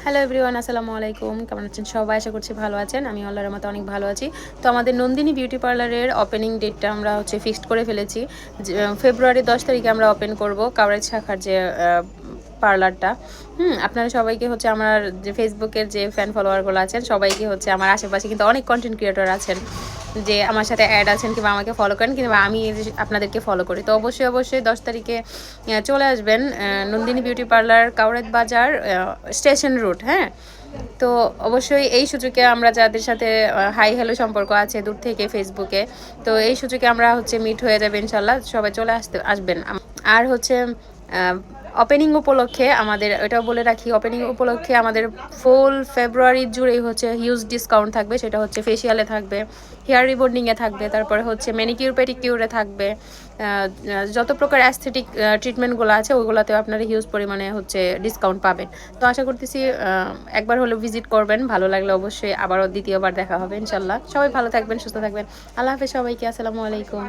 Hello everyone, আসসালামু আলাইকুম। কেমন আছেন সবাই? আশা করছি ভালো আছেন। আমি আল্লাহর রহমতে অনেক ভালো আছি। তো আমাদের নন্দিনী বিউটি পার্লারের ওপেনিং ডেটটা আমরা ফিক্সড করে ফেলেছি। ফেব্রুয়ারি 10 তারিখে আমরা ওপেন করব কাওরাইজ শাখার যে পার্লারটা। আপনারা সবাইকে আমার যে ফেসবুকের যে ফ্যান ফলোয়ারগুলো আছেন সবাইকে আমার আশেপাশে কিন্তু অনেক কন্টেন্ট ক্রিয়েটর আছেন যে আমার সাথে অ্যাড আছেন কিংবা আমাকে ফলো করেন কিংবা আমি আপনাদেরকে ফলো করি। তো অবশ্যই 10 তারিখে চলে আসবেন নন্দিনী বিউটি পার্লার, কাউরাইদ বাজার, স্টেশন রুট। হ্যাঁ, তো অবশ্যই এই সুযোগে আমরা যাদের সাথে হাই হ্যালো সম্পর্ক আছে দূর থেকে ফেসবুকে, তো এই সুযোগে আমরা মিট হয়ে যাবে ইনশাল্লাহ। সবাই চলে আসবেন। আর ওপেনিং উপলক্ষে আমাদের এটাও বলে রাখি, ওপেনিং উপলক্ষে আমাদের ফুল ফেব্রুয়ারি জুড়েই হিউজ ডিসকাউন্ট থাকবে। সেটা ফেসিয়ালে থাকবে, হেয়ার রিবন্ডিংয়ে থাকবে, তারপরে ম্যানিকিউর পেডিকিউরে থাকবে। যত প্রকার অ্যাস্থেটিক ট্রিটমেন্টগুলো আছে ওইগুলোতেও আপনারা হিউজ পরিমাণে ডিসকাউন্ট পাবেন। তো আশা করতেছি একবার হলেও ভিজিট করবেন। ভালো লাগলে অবশ্যই আবারও দ্বিতীয়বার দেখা হবে ইনশাল্লাহ। সবাই ভালো থাকবেন, সুস্থ থাকবেন। আল্লাহ হাফেজ সবাইকে। আসসালামু আলাইকুম।